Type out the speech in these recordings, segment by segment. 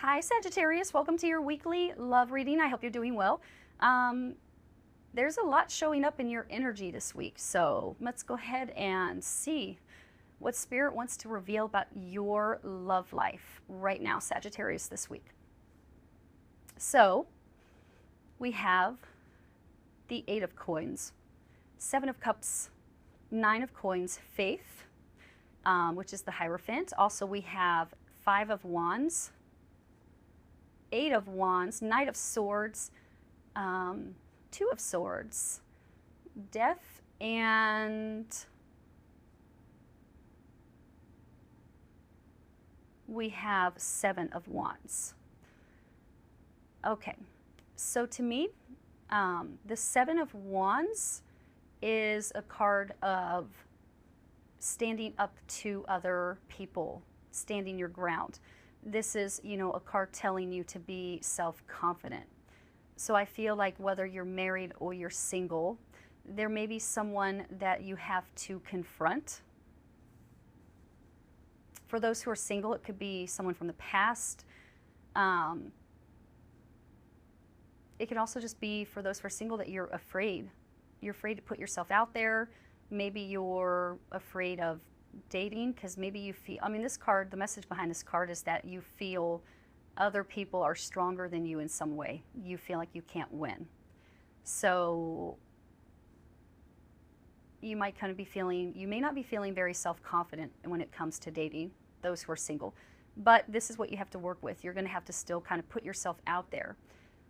Hi, Sagittarius. Welcome to your weekly love reading. I hope you're doing well. There's a lot showing up in your energy this week, so let's go ahead and see what Spirit wants to reveal about your love life right now, Sagittarius, this week. So, we have the Eight of Coins, Seven of Cups, Nine of Coins, Faith, which is the Hierophant. Also, we have Five of Wands, Eight of Wands, Knight of Swords, Two of Swords, Death, and we have Seven of Wands. Okay, so to me, the Seven of Wands is a card of standing up to other people, standing your ground. This is, a card telling you to be self-confident. So I feel like whether you're married or you're single, there may be someone that you have to confront. For those who are single, it could be someone from the past. It could also just be for those who are single that you're afraid. You're afraid to put yourself out there. Maybe you're afraid of dating because maybe you feel, this card, the message behind this card is that you feel other people are stronger than you in some way. You feel like you can't win. So you might kind of be feeling, you may not be feeling very self-confident when it comes to dating, those who are single. But this is what you have to work with. You're going to have to still kind of put yourself out there.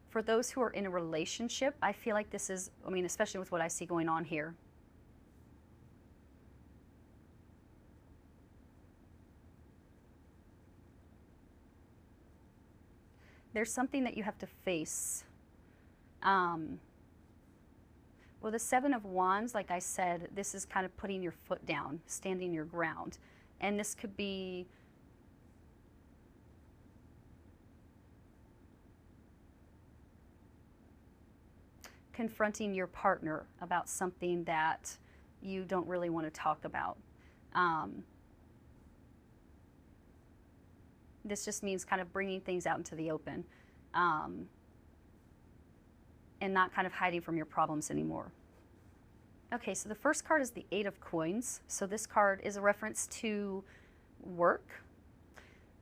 For those who are in a relationship, I feel like this is, especially with what I see going on here, there's something that you have to face. Well, the Seven of Wands, like I said, this is kind of putting your foot down, standing your ground. And this could be confronting your partner about something that you don't really want to talk about. This just means kind of bringing things out into the open, and not kind of hiding from your problems anymore. Okay, so the first card is the Eight of Coins. So this card is a reference to work.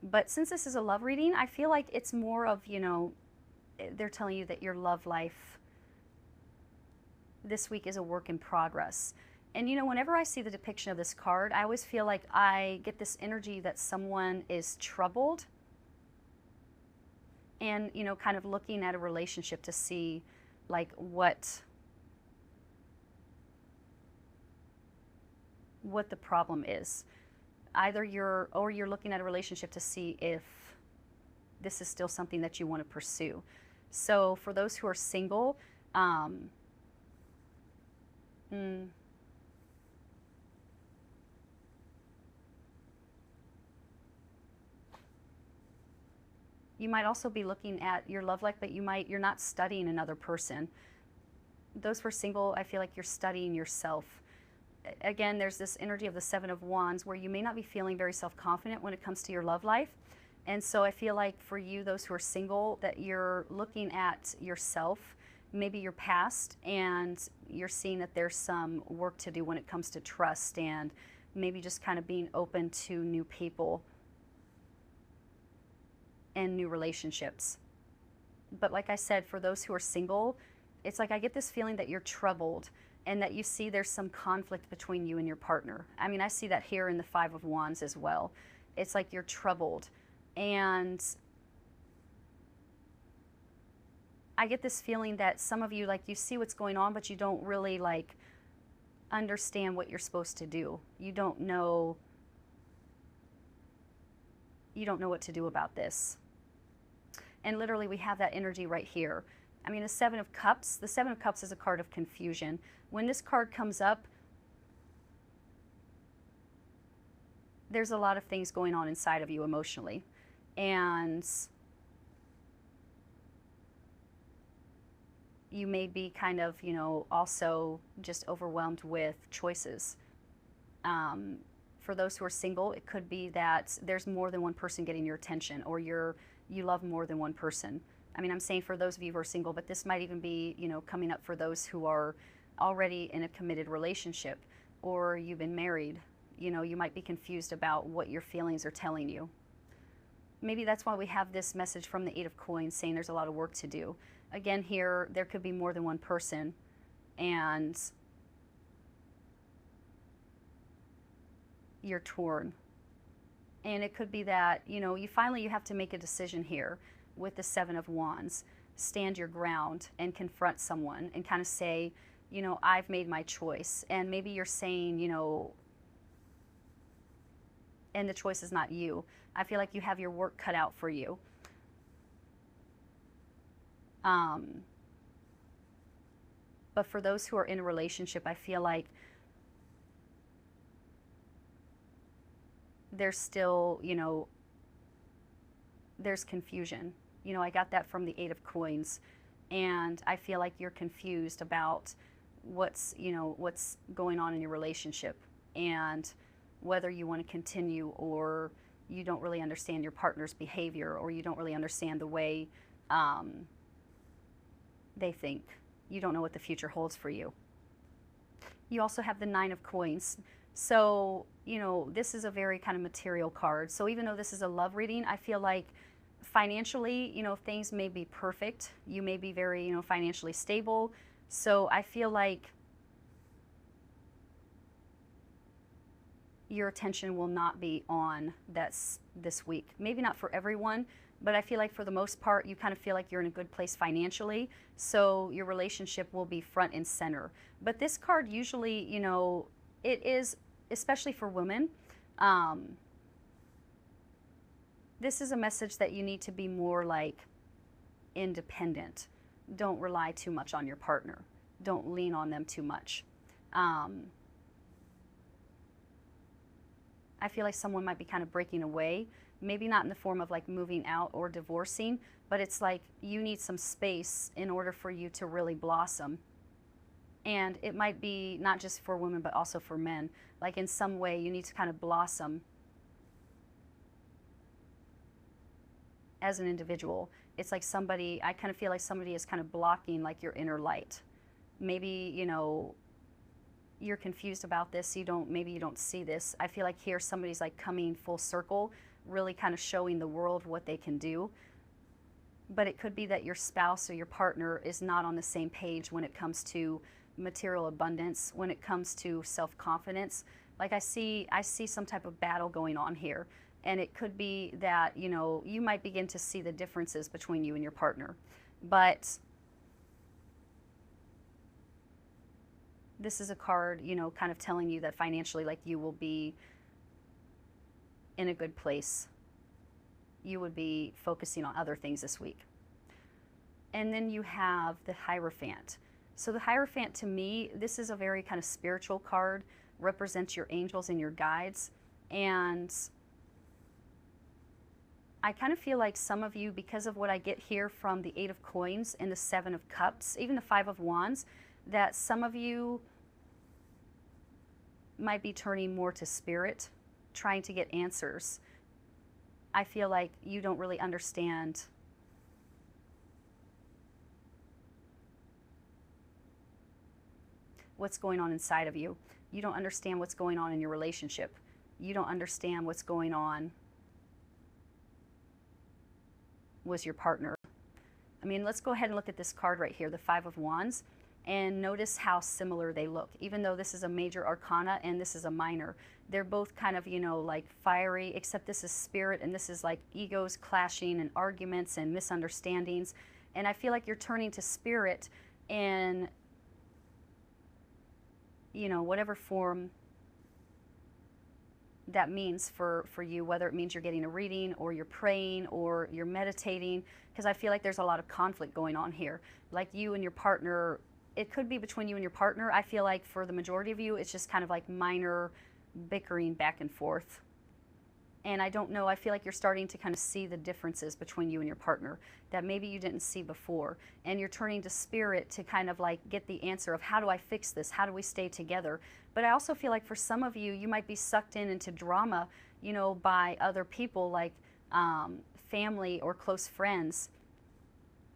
But since this is a love reading, I feel like it's more of, they're telling you that your love life this week is a work in progress. And whenever I see the depiction of this card, I always feel like I get this energy that someone is troubled and, kind of looking at a relationship to see like what the problem is. Either you're looking at a relationship to see if this is still something that you want to pursue. So for those who are single, you might also be looking at your love life, but you're not studying another person. Those who are single, I feel like you're studying yourself. Again, there's this energy of the Seven of Wands where you may not be feeling very self-confident when it comes to your love life. And so I feel like for you, those who are single, that you're looking at yourself, maybe your past, and you're seeing that there's some work to do when it comes to trust and maybe just kind of being open to new people and new relationships. But like I said, for those who are single, it's like I get this feeling that you're troubled and that you see there's some conflict between you and your partner. I see that here in the Five of Wands as well. It's like you're troubled. And I get this feeling that some of you, like, you see what's going on, but you don't really, like, understand what you're supposed to do. You don't know what to do about this. And literally we have that energy right here. The Seven of Cups is a card of confusion. When this card comes up, there's a lot of things going on inside of you emotionally. And you may be kind of, also just overwhelmed with choices. For those who are single, it could be that there's more than one person getting your attention, or you're you love more than one person. I mean, I'm saying for those of you who are single, but this might even be, you know, coming up for those who are already in a committed relationship, or you've been married. You know, you might be confused about what your feelings are telling you. Maybe that's why we have this message from the Eight of Coins saying there's a lot of work to do. Again, here, there could be more than one person, and you're torn. And it could be that, you know, you have to make a decision here with the Seven of Wands. Stand your ground and confront someone and kind of say, you know, I've made my choice. And maybe you're saying, you know, and the choice is not you. I feel like you have your work cut out for you. But for those who are in a relationship, I feel like there's still, you know, there's confusion. You know, I got that from the Eight of Coins, and I feel like you're confused about what's, you know, what's going on in your relationship and whether you want to continue, or you don't really understand your partner's behavior, or you don't really understand the way they think. You don't know what the future holds for you. You also have the Nine of Coins. So, you know, this is a very kind of material card. So even though this is a love reading, I feel like financially, you know, things may be perfect. You may be very, you know, financially stable. So I feel like your attention will not be on this week. Maybe not for everyone, but I feel like for the most part, you kind of feel like you're in a good place financially. So your relationship will be front and center. But this card usually, you know, it is, especially for women, this is a message that you need to be more like independent. Don't rely too much on your partner. Don't lean on them too much. I feel like someone might be kind of breaking away, maybe not in the form of like moving out or divorcing, but it's like you need some space in order for you to really blossom. And it might be not just for women, but also for men. Like in some way, you need to kind of blossom as an individual. It's like somebody, I kind of feel like somebody is kind of blocking like your inner light. Maybe, you know, you're confused about this, maybe you don't see this. I feel like here somebody's like coming full circle, really kind of showing the world what they can do. But it could be that your spouse or your partner is not on the same page when it comes to material abundance, when it comes to self-confidence. Like I see some type of battle going on here. And it could be that, you know, you might begin to see the differences between you and your partner. But this is a card, you know, kind of telling you that financially, like, you will be in a good place. You would be focusing on other things this week. And then you have the Hierophant. So the Hierophant, to me, this is a very kind of spiritual card, represents your angels and your guides. And I kind of feel like some of you, because of what I get here from the Eight of Coins and the Seven of Cups, even the Five of Wands, that some of you might be turning more to spirit, trying to get answers. I feel like you don't really understand what's going on inside of you. You don't understand what's going on in your relationship. You don't understand what's going on with your partner. I mean, let's go ahead and look at this card right here, the Five of Wands, and notice how similar they look. Even though this is a major arcana and this is a minor, they're both kind of, you know, like fiery, except this is spirit and this is like egos clashing and arguments and misunderstandings. And I feel like you're turning to spirit in, you know, whatever form that means for you, whether it means you're getting a reading or you're praying or you're meditating, because I feel like there's a lot of conflict going on here. Like you and your partner, it could be between you and your partner. I feel like for the majority of you, it's just kind of like minor bickering back and forth. And I don't know, I feel like you're starting to kind of see the differences between you and your partner that maybe you didn't see before. And you're turning to spirit to kind of like get the answer of how do I fix this? How do we stay together? But I also feel like for some of you, you might be sucked into drama, you know, by other people, like family or close friends,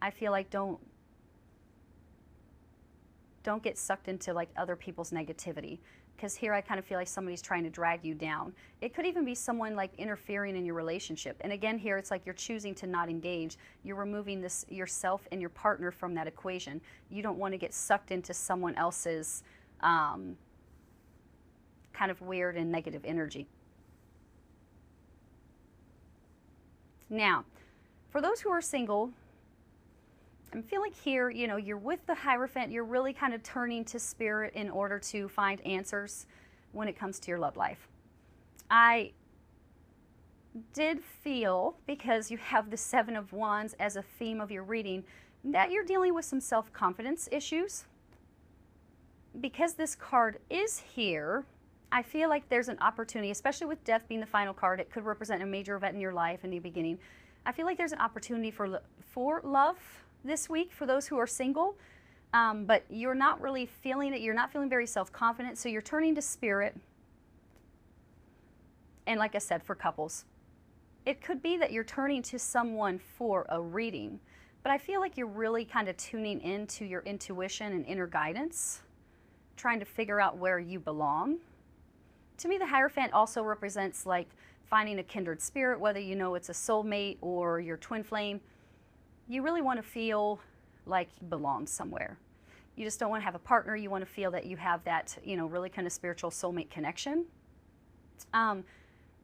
I feel like don't get sucked into like other people's negativity, because here I kind of feel like somebody's trying to drag you down. It could even be someone like interfering in your relationship. And again, here it's like you're choosing to not engage. You're removing this yourself and your partner from that equation. You don't want to get sucked into someone else's kind of weird and negative energy. Now, for those who are single, I'm feeling here, you know, you're with the Hierophant, you're really kind of turning to Spirit in order to find answers when it comes to your love life. I did feel, because you have the Seven of Wands as a theme of your reading, that you're dealing with some self-confidence issues. Because this card is here, I feel like there's an opportunity, especially with Death being the final card. It could represent a major event in your life, a new beginning. I feel like there's an opportunity for love this week for those who are single, but you're not really feeling it. You're not feeling very self-confident, so you're turning to Spirit. And like I said, for couples, it could be that you're turning to someone for a reading, but I feel like you're really kind of tuning into your intuition and inner guidance, trying to figure out where you belong. To me, the Hierophant also represents like finding a kindred spirit, whether you know it's a soulmate or your twin flame. You really want to feel like you belong somewhere. You just don't want to have a partner. You want to feel that you have that, you know, really kind of spiritual soulmate connection.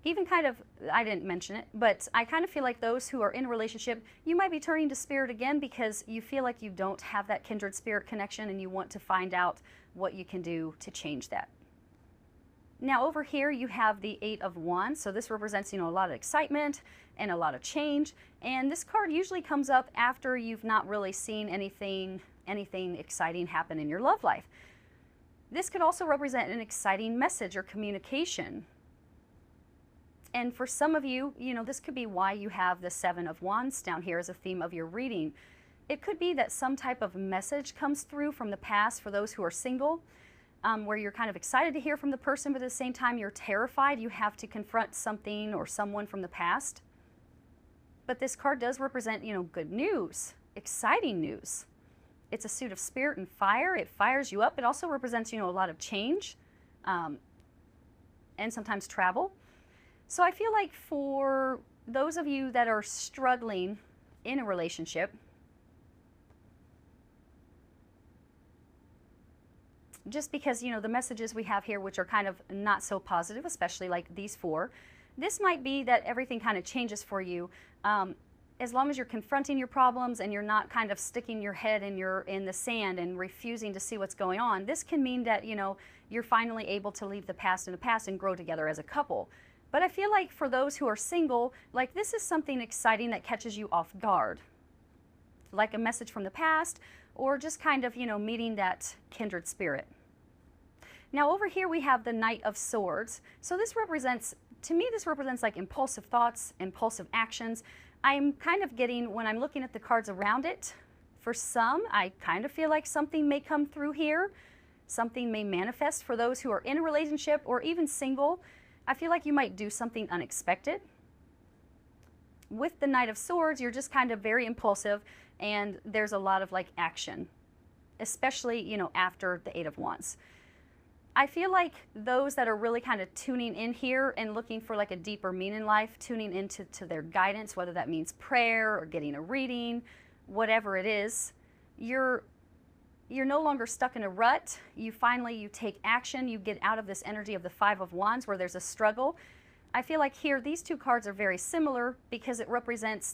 Even kind of, I didn't mention it, but I kind of feel like those who are in a relationship, you might be turning to Spirit again because you feel like you don't have that kindred spirit connection and you want to find out what you can do to change that. Now over here you have the Eight of Wands, so this represents, you know, a lot of excitement and a lot of change, and this card usually comes up after you've not really seen anything exciting happen in your love life. This could also represent an exciting message or communication. And for some of you, you know, this could be why you have the Seven of Wands down here as a theme of your reading. It could be that some type of message comes through from the past for those who are single, where you're kind of excited to hear from the person, but at the same time you're terrified. You have to confront something or someone from the past. But this card does represent, you know, good news, exciting news. It's a suit of Spirit and fire. It fires you up. It also represents, you know, a lot of change and sometimes travel. So I feel like for those of you that are struggling in a relationship, just because, you know, the messages we have here, which are kind of not so positive, especially like these four, this might be that everything kind of changes for you. As long as you're confronting your problems and you're not kind of sticking your head in the sand and refusing to see what's going on, this can mean that, you know, you're finally able to leave the past in the past and grow together as a couple. But I feel like for those who are single, like this is something exciting that catches you off guard, like a message from the past, or just kind of, you know, meeting that kindred spirit. Now over here we have the Knight of Swords. So this represents, to me, this represents like impulsive thoughts, impulsive actions. I'm kind of getting, when I'm looking at the cards around it, for some, I kind of feel like something may come through here. Something may manifest for those who are in a relationship or even single. I feel like you might do something unexpected. With the Knight of Swords, you're just kind of very impulsive, and there's a lot of like action, especially, you know, after the Eight of Wands. I feel like those that are really kind of tuning in here and looking for like a deeper meaning in life, tuning into their guidance, whether that means prayer or getting a reading, whatever it is, you're no longer stuck in a rut. You take action. You get out of this energy of the Five of Wands where there's a struggle. I feel like here these two cards are very similar because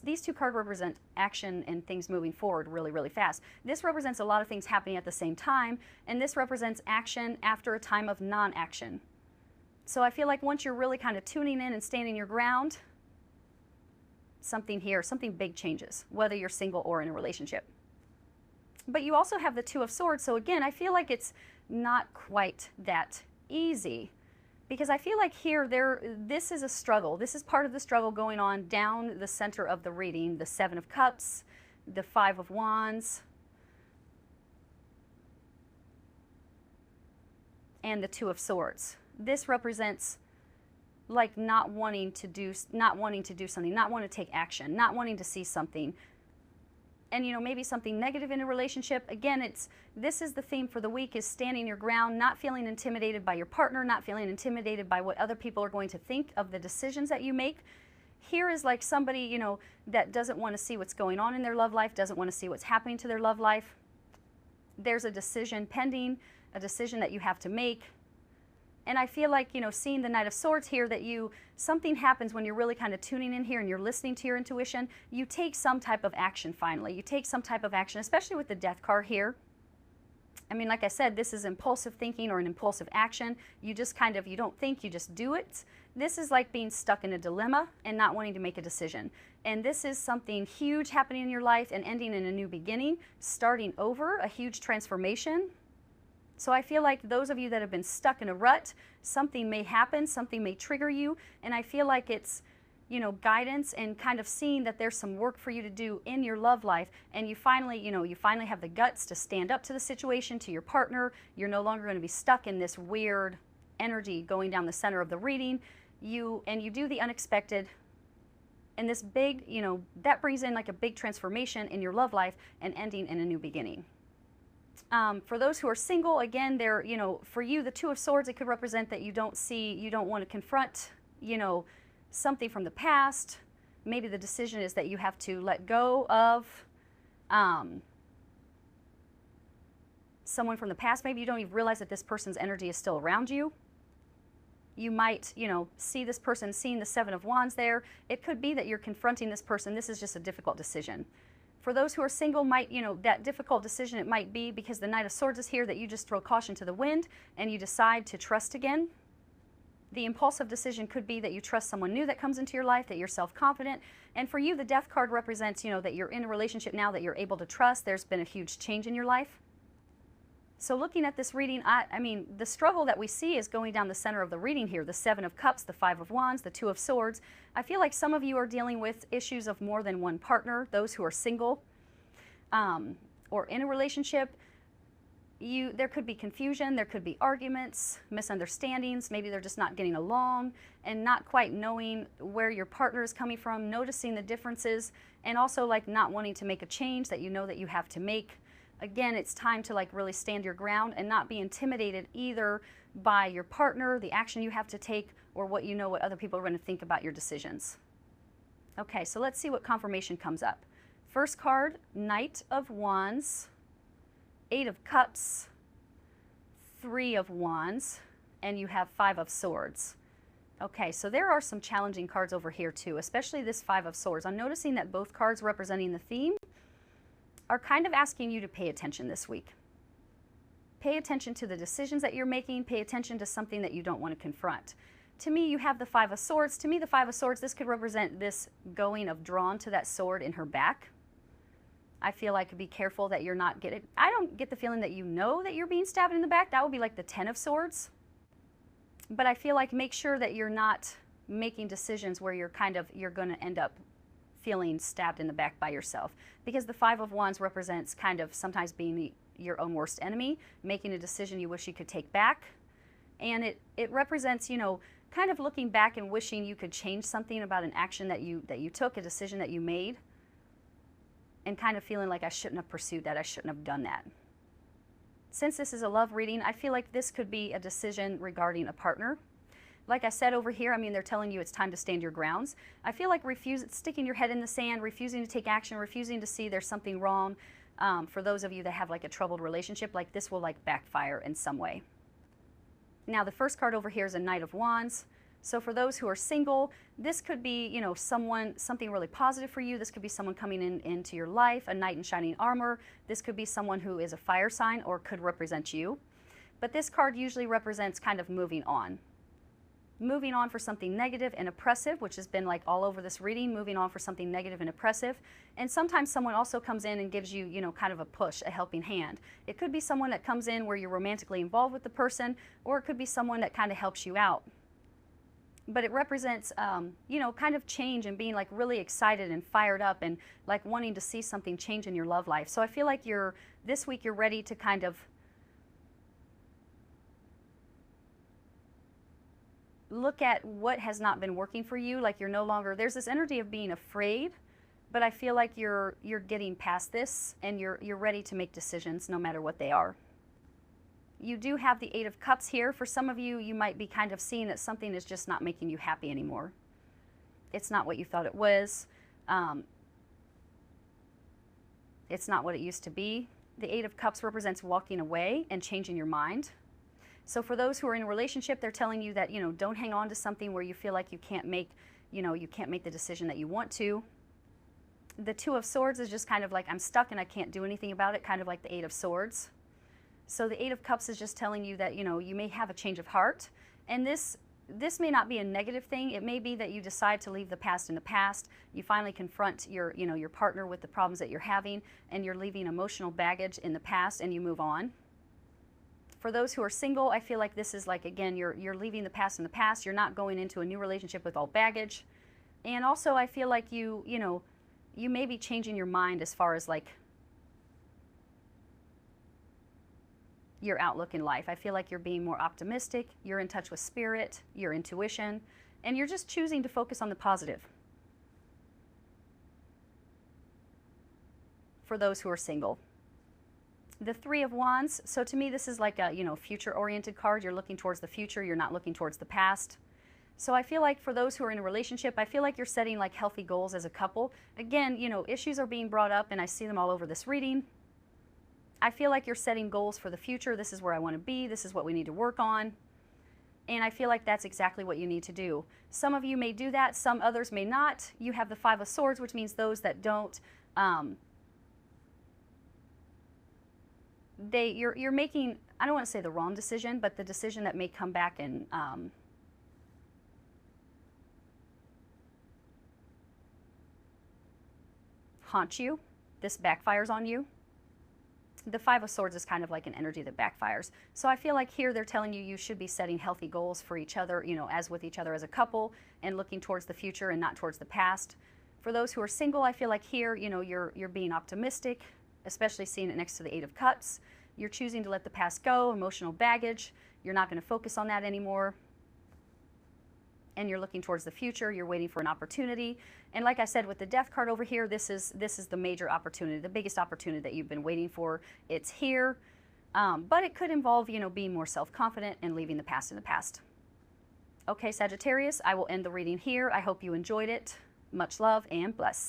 these two cards represent action and things moving forward really, really fast. This represents a lot of things happening at the same time, and this represents action after a time of non-action. So I feel like once you're really kind of tuning in and standing your ground, something big changes, whether you're single or in a relationship. But you also have the Two of Swords, so again, I feel like it's not quite that easy. Because I feel like here, this is a struggle. This is part of the struggle going on down the center of the reading. The Seven of Cups, the Five of Wands, and the Two of Swords. This represents like not wanting to do something, not wanting to take action, not wanting to see something. And maybe something negative in a relationship. Again, this is the theme for the week, is standing your ground, not feeling intimidated by your partner, not feeling intimidated by what other people are going to think of the decisions that you make. Here is like somebody, that doesn't want to see what's going on in their love life, doesn't want to see what's happening to their love life. There's a decision pending, a decision that you have to make. And I feel like, seeing the Knight of Swords here, that something happens when you're really kind of tuning in here and you're listening to your intuition. You take some type of action finally. You take some type of action, especially with the Death card here. I mean, like I said, this is impulsive thinking or an impulsive action. You just you don't think, you just do it. This is like being stuck in a dilemma and not wanting to make a decision. And this is something huge happening in your life and ending in a new beginning, starting over, a huge transformation. So I feel like those of you that have been stuck in a rut, something may happen, something may trigger you, and I feel like it's, guidance and kind of seeing that there's some work for you to do in your love life, and you finally have the guts to stand up to the situation, to your partner. You're no longer going to be stuck in this weird energy going down the center of the reading. You do the unexpected, and this big, that brings in like a big transformation in your love life and ending in a new beginning. For those who are single, again, for you, the Two of Swords, it could represent that you don't want to confront, something from the past. Maybe the decision is that you have to let go of someone from the past. Maybe you don't even realize that this person's energy is still around you. You might, see this person, seeing the Seven of Wands there. It could be that you're confronting this person. This is just a difficult decision. For those who are single, that difficult decision, it might be because the Knight of Swords is here, that you just throw caution to the wind and you decide to trust again. The impulsive decision could be that you trust someone new that comes into your life, that you're self-confident. And for you, the Death card represents, that you're in a relationship now that you're able to trust. There's been a huge change in your life. So looking at this reading, I mean, the struggle that we see is going down the center of the reading here, the Seven of Cups, the Five of Wands, the Two of Swords. I feel like some of you are dealing with issues of more than one partner, those who are single or in a relationship. There could be confusion, there could be arguments, misunderstandings. Maybe they're just not getting along and not quite knowing where your partner is coming from, noticing the differences, and also like not wanting to make a change that you know that you have to make. Again, it's time to like really stand your ground and not be intimidated either by your partner, the action you have to take, or what other people are going to think about your decisions. Okay, so let's see what confirmation comes up. First card, Knight of Wands, Eight of Cups, Three of Wands, and you have Five of Swords. Okay, so there are some challenging cards over here too, especially this Five of Swords. I'm noticing that both cards representing the theme are kind of asking you to pay attention this week. Pay attention to the decisions that you're making. Pay attention to something that you don't want to confront. To me, you have the Five of Swords. To me, the Five of Swords, this could represent this going of drawn to that sword in her back. I feel like be careful that you're not getting, I don't get the feeling that that you're being stabbed in the back. That would be like the Ten of Swords. But I feel like make sure that you're not making decisions where you're going to end up feeling stabbed in the back by yourself, because the Five of Wands represents kind of sometimes being your own worst enemy, making a decision you wish you could take back, and it represents kind of looking back and wishing you could change something about an action that you took, a decision that you made, and kind of feeling like I shouldn't have pursued that, I shouldn't have done that. Since this is a love reading, I feel like this could be a decision regarding a partner. Like I said over here, I mean, they're telling you it's time to stand your grounds. I feel like sticking your head in the sand, refusing to take action, refusing to see there's something wrong. For those of you that have like a troubled relationship, like this will like backfire in some way. Now the first card over here is a Knight of Wands. So for those who are single, this could be, something really positive for you. This could be someone coming into your life, a knight in shining armor. This could be someone who is a fire sign or could represent you. But this card usually represents kind of moving on. Moving on for something negative and oppressive, which has been like all over this reading, moving on for something negative and oppressive. And sometimes someone also comes in and gives you, kind of a push, a helping hand. It could be someone that comes in where you're romantically involved with the person, or it could be someone that kind of helps you out. But it represents, kind of change and being like really excited and fired up and like wanting to see something change in your love life. So I feel like this week you're ready to kind of look at what has not been working for you. Like you're no longer, there's this energy of being afraid, but I feel like you're getting past this and you're ready to make decisions no matter what they are. You do have the Eight of Cups here. For some of you, you might be kind of seeing that something is just not making you happy anymore. It's not what you thought it was. It's not what it used to be. The Eight of Cups represents walking away and changing your mind. So for those who are in a relationship, they're telling you that, don't hang on to something where you feel like you can't make the decision that you want to. The Two of Swords is just kind of like, I'm stuck and I can't do anything about it, kind of like the Eight of Swords. So the Eight of Cups is just telling you that, you may have a change of heart. And this may not be a negative thing. It may be that you decide to leave the past in the past. You finally confront your partner with the problems that you're having, and you're leaving emotional baggage in the past and you move on. For those who are single, I feel like this is like, again, you're leaving the past in the past. You're not going into a new relationship with all baggage. And also I feel like you may be changing your mind as far as like your outlook in life. I feel like you're being more optimistic, you're in touch with spirit, your intuition, and you're just choosing to focus on the positive. For those who are single. The Three of Wands, so to me this is like a, future-oriented card. You're looking towards the future, you're not looking towards the past. So I feel like for those who are in a relationship, I feel like you're setting like healthy goals as a couple. Again, issues are being brought up and I see them all over this reading. I feel like you're setting goals for the future. This is where I want to be. This is what we need to work on. And I feel like that's exactly what you need to do. Some of you may do that. Some others may not. You have the Five of Swords, which means those that don't, you're making, I don't want to say the wrong decision, but the decision that may come back and haunt you. This backfires on you. The Five of Swords is kind of like an energy that backfires. So I feel like here they're telling you should be setting healthy goals for each other, as with each other as a couple, and looking towards the future and not towards the past. For those who are single, I feel like here, you're being optimistic, especially seeing it next to the Eight of Cups. You're choosing to let the past go, emotional baggage. You're not going to focus on that anymore. And you're looking towards the future, you're waiting for an opportunity. And like I said, with the Death card over here, this is the major opportunity, the biggest opportunity that you've been waiting for. It's here, but it could involve, being more self-confident and leaving the past in the past. Okay, Sagittarius, I will end the reading here. I hope you enjoyed it. Much love and bless.